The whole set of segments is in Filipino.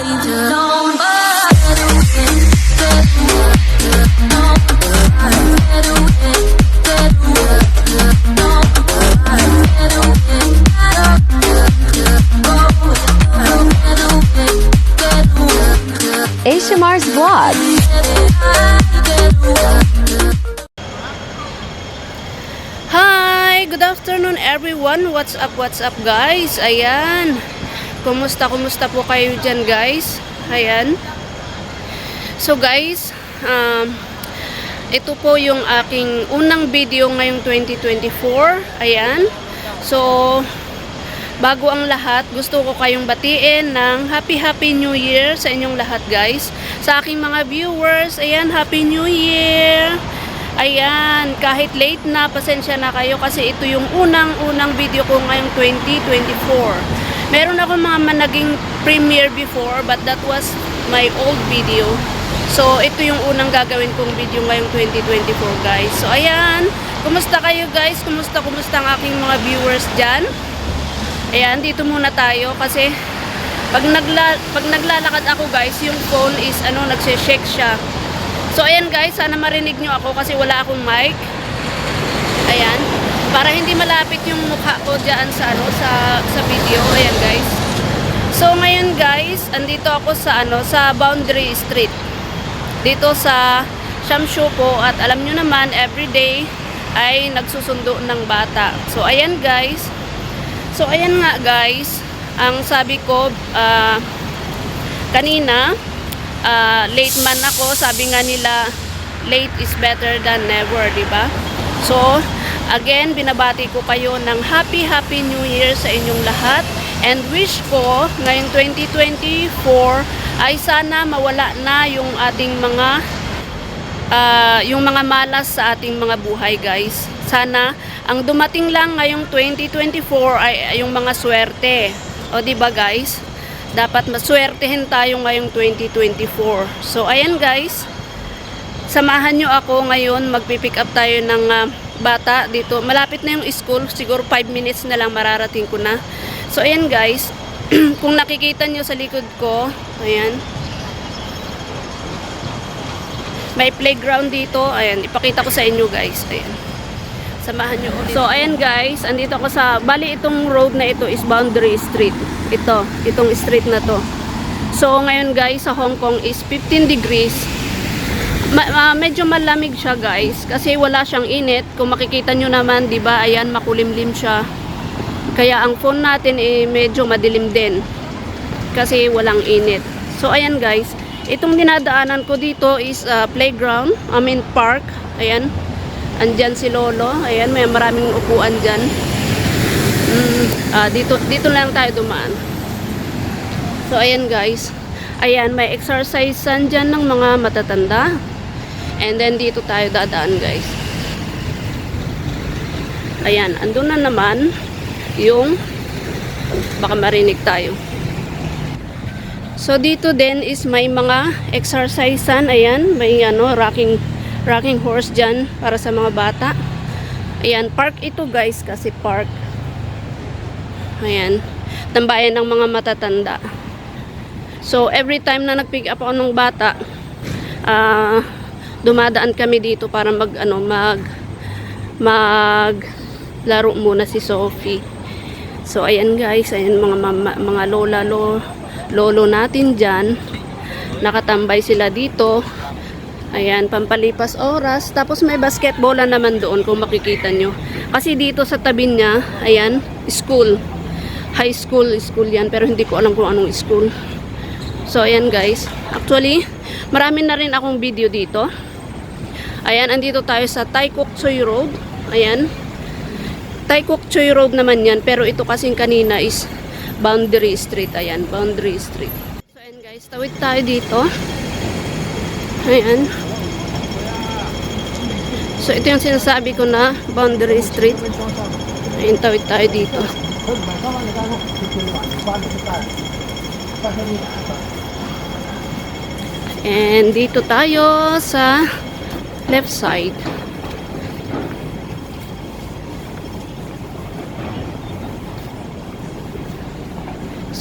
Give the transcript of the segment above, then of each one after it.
ASMR's Vlog. Hi! Good afternoon everyone! What's up guys? Ayan. Kumusta po kayo dyan guys? Ayan. So guys, ito po yung aking unang video ngayong 2024. Ayan. So, bago ang lahat, gusto ko kayong batiin ng Happy New Year sa inyong lahat guys. Sa aking mga viewers, ayan, Happy New Year! Ayan, kahit late na, pasensya na kayo kasi ito yung unang video ko ngayong 2024. Meron ako mga naging premiere before but that was my old video. So, ito yung unang gagawin kong video ngayong 2024 guys. So, ayan, kumusta kayo guys? Kumusta ang aking mga viewers dyan? Ayan, dito muna tayo kasi pag naglalakad ako guys, yung phone is nagse-shake siya. So ayan guys, sana marinig nyo ako kasi wala akong mic. Ayan, para hindi malapit yung mukha ko diyan sa video. Ayan guys. So ngayon guys, andito ako sa Boundary Street. Dito sa Shamshu po at alam nyo naman everyday ay nagsusundo ng bata. So ayan guys. So, ayan nga guys, ang sabi ko kanina, late man ako, sabi nga nila, late is better than never, diba? So, again, binabati ko kayo ng Happy New Year sa inyong lahat. And wish ko, ngayong 2024, ay sana mawala na yung ating mga malas sa ating mga buhay guys. Sana ang dumating lang ngayong 2024 ay yung mga swerte. O diba guys? Dapat maswertehin tayo ngayong 2024. So ayan guys. Samahan nyo ako ngayon. Magpipick up tayo ng bata dito. Malapit na yung school. Siguro 5 minutes na lang mararating ko na. So ayan guys. Kung nakikita nyo sa likod ko. Ayan. May playground dito. Ayan. Ipakita ko sa inyo guys. Ayan. Samahan nyo ulit. So, ayan guys, andito ako bali itong road na ito is Boundary Street. Itong street na to. So, ngayon guys, sa Hong Kong is 15 degrees. Medyo malamig siya guys, kasi wala siyang init. Kung makikita nyo naman, di ba, ayan, makulimlim siya. Kaya ang phone natin medyo madilim din. Kasi walang init. So, ayan guys, itong dinadaanan ko dito is playground, park. Ayan. Andyan si Lolo. Ayan, may maraming upuan dyan. Dito lang tayo dumaan. So, ayan guys. Ayan, may exercisean dyan ng mga matatanda. And then, dito tayo dadaan guys. Ayan, andun na naman yung baka marinig tayo. So, dito din is may mga exercisean. Ayan, may rocking horse dyan para sa mga bata. Ayan, park ito guys kasi park. Ayan, tambayan ng mga matatanda. So, every time na nag-pick up ako ng bata, dumadaan kami dito para maglaro muna si Sophie. So, ayan guys, ayan mga lolo natin dyan. Nakatambay sila dito. Ayan, pampalipas oras. Tapos may basketballan naman doon kung makikita nyo. Kasi dito sa tabi niya, ayan, school. High school yan. Pero hindi ko alam kung anong school. So, ayan guys. Actually, marami na rin akong video dito. Ayan, andito tayo sa Tai Kok Tsui Road. Ayan. Tai Kok Tsui Road naman yan. Pero ito kasing kanina is Boundary Street. Ayan, Boundary Street. So, ayan guys. Tawid tayo dito. Ayan. So, ito yung sinasabi ko na Boundary Street. Ayan, tawid tayo dito. And dito tayo sa left side.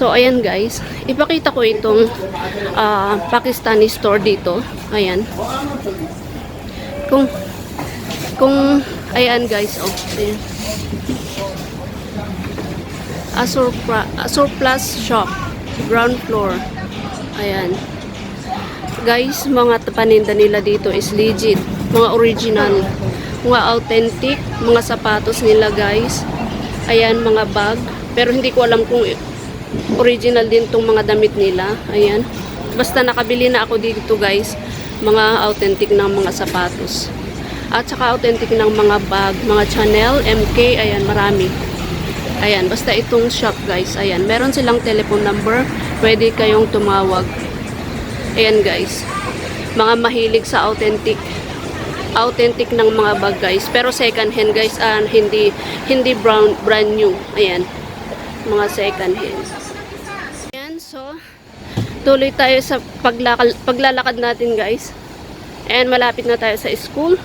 So, ayan guys. Ipakita ko itong Pakistani store dito. Ayan. Ayan guys. Oh, ayan. Surplus shop. Ground floor. Ayan. Guys, mga paninda nila dito is legit. Mga original. Mga authentic. Mga sapatos nila guys. Ayan, mga bag. Pero hindi ko alam kung original din tong mga damit nila. Ayan. Basta nakabili na ako dito guys. Mga authentic ng mga sapatos. At saka authentic ng mga bag. Mga Chanel, MK. Ayan, marami. Ayan, basta itong shop guys. Ayan, meron silang telephone number. Pwede kayong tumawag. Ayan guys. Mga mahilig sa authentic. Authentic ng mga bag guys. Pero second hand guys. Hindi brand new. Ayan. Mga second hand. Ayan, so tuloy tayo sa paglalakad natin guys. And malapit na tayo sa school.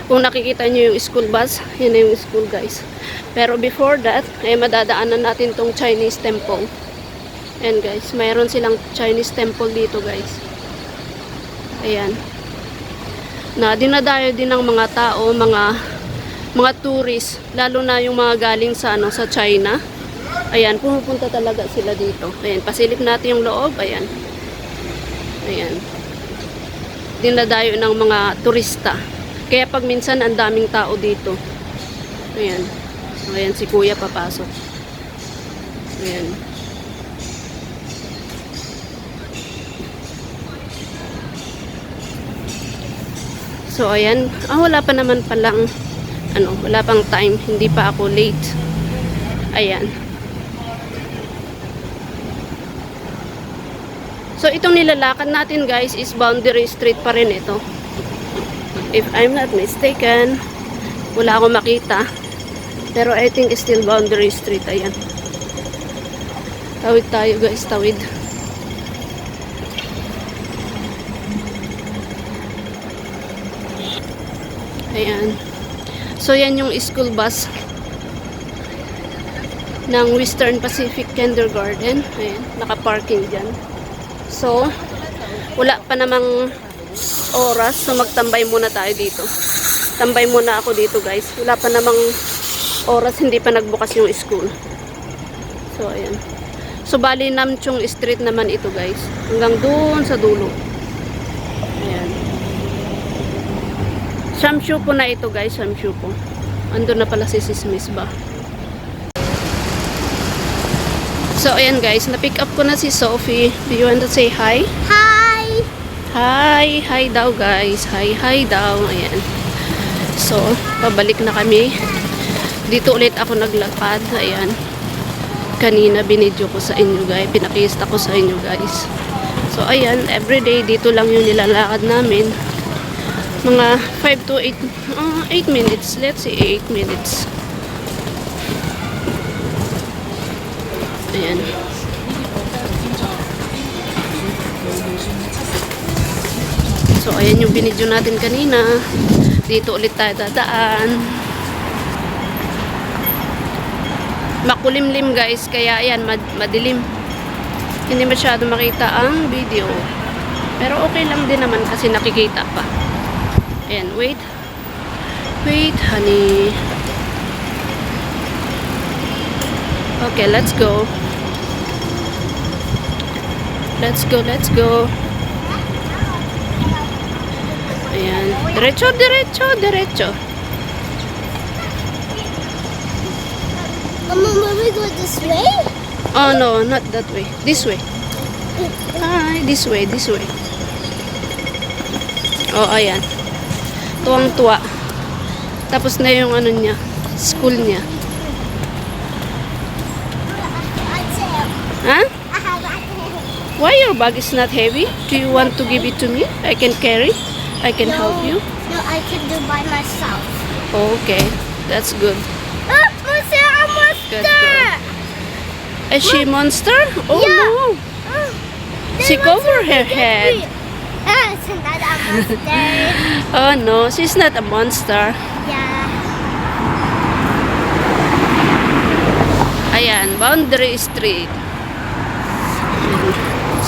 Kung nakikita nyo yung school bus, yun na yung school guys. Pero before that, ay madadaanan natin tong Chinese temple. Ayan guys, mayroon silang Chinese temple dito guys. Ayan. Na dinadayo din ng mga tao, mga tourist, lalo na yung mga galing sa sa China. Ayan, pumupunta talaga sila dito. Ayan, pasilip natin yung loob. Ayan. Ayan. Dinadayo ng mga turista. Kaya pag minsan ang daming tao dito. Ayan. Ayan si kuya papasok. Ayan. So ayan. Wala pa naman palang wala pang time. Hindi pa ako late. Ayan. So itong nilalakad natin guys is Boundary Street pa rin ito. If I'm not mistaken, wala akong makita. Pero I think it's still Boundary Street. Ayan. Tawid tayo guys, tawid. Ayan. So yan yung school bus ng Western Pacific Kindergarten. Ayan, naka-parking dyan. So, wala pa namang oras. So, magtambay muna tayo dito. Tambay muna ako dito guys. Wala pa namang oras. Hindi pa nagbukas yung school. So, ayan. So, bali Namchong Street naman ito guys. Hanggang doon sa dulo. Ayan. Shamshupo na ito guys. Shamshupo. Andun na pala si Sis Miss ba. So, ayan guys, na-pick up ko na si Sophie. Do you want to say hi? Hi! Hi! Hi daw guys. Hi, hi daw. Ayan. So, pabalik na kami. Dito ulit ako naglakad. Ayan. Kanina binidyo ko sa inyo guys. Pinakista ko sa inyo guys. So, ayan. Everyday dito lang yung nilalakad namin. Mga 5 to 8 minutes. Let's say 8 minutes. Ayan. So, ayan yung binidyo natin kanina. Dito ulit tayo dadaan. Makulimlim guys, kaya ayan, madilim. Hindi masyado makita ang video. Pero okay lang din naman kasi nakikita pa. Ayan, wait. Wait, honey. Okay, let's go. Let's go, let's go. Ayan. Diretso, diretso, diretso. Mama, will we go this way? Oh no, not that way. This way. Hi, this way, this way. Oh, ayan. Tuwang-tuwa. Tapos na yung niya, school niya. Huh? Why your bag is not heavy? Do you want to give it to me? I can carry. I can help you. No, I can do by myself. Okay, that's good. Monster! A Good monster! girl. Is she monster? Oh Yeah. no! She cover her head. Isn't that a monster? Oh no, she's not a monster. Yeah. Ayan, Boundary Street.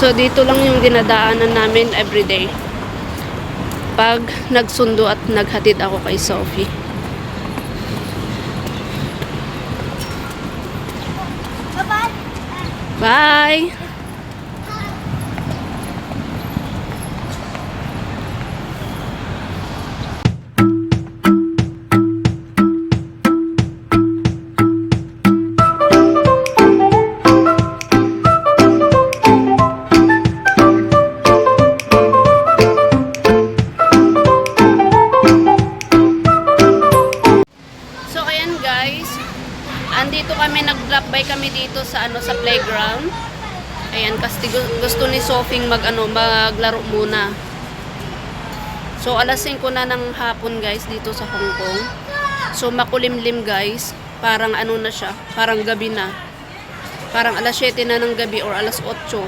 So, dito lang yung dinadaanan namin everyday. Pag nagsundo at naghatid ako kay Sophie. Bye-bye. Bye! So, ayan guys. Andito kami, nag-drop by kami dito sa sa playground. Ayan, kasi gusto ni Sophie maglaro muna. So, alas 5 na ng hapon guys dito sa Hong Kong. So, makulimlim guys. Parang na siya, parang gabi na. Parang alas 7 na ng gabi or alas 8.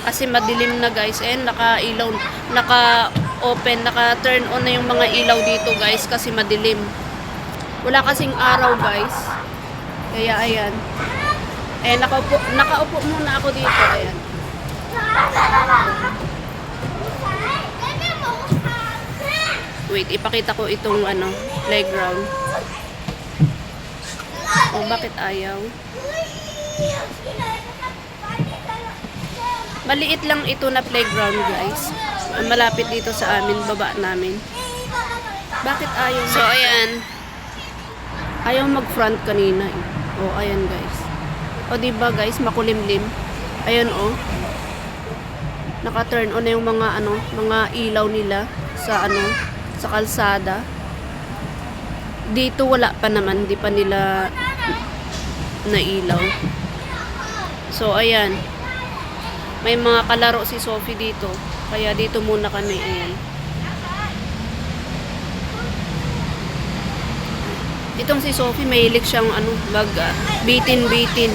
Kasi madilim na guys. Ayan, naka-ilaw, naka-open, naka-turn on na yung mga ilaw dito guys kasi madilim. Wala kasing araw guys. Kaya ayan. Ayan, nakaupo muna ako dito. Ayan. Wait, ipakita ko itong playground. Oh, bakit ayaw? Maliit lang ito na playground guys. Malapit dito sa amin, baba namin. Bakit ayaw? So ayan. Ayaw mag-front kanina eh. Oh, ayan guys. O diba guys, makulimlim. Ayan oh. Naka-turn on na yung mga ilaw nila sa sa kalsada. Dito wala pa naman, di pa nila nailaw. So ayan. May mga kalaro si Sophie dito. Kaya dito muna kami, ayan. Itong si Sophie, mahilig siyang bitin-bitin.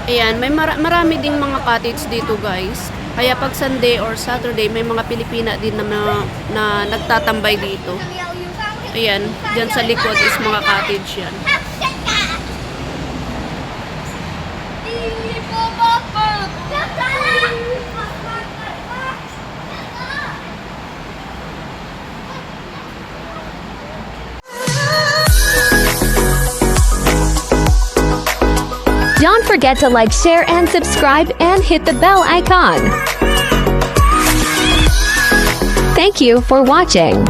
Ayan, may marami ding mga cottage dito guys. Kaya pag Sunday or Saturday, may mga Pilipina din na nagtatambay dito. Ayan, dyan sa likod is mga cottage yan. Don't forget to like, share, and subscribe, and hit the bell icon. Thank you for watching.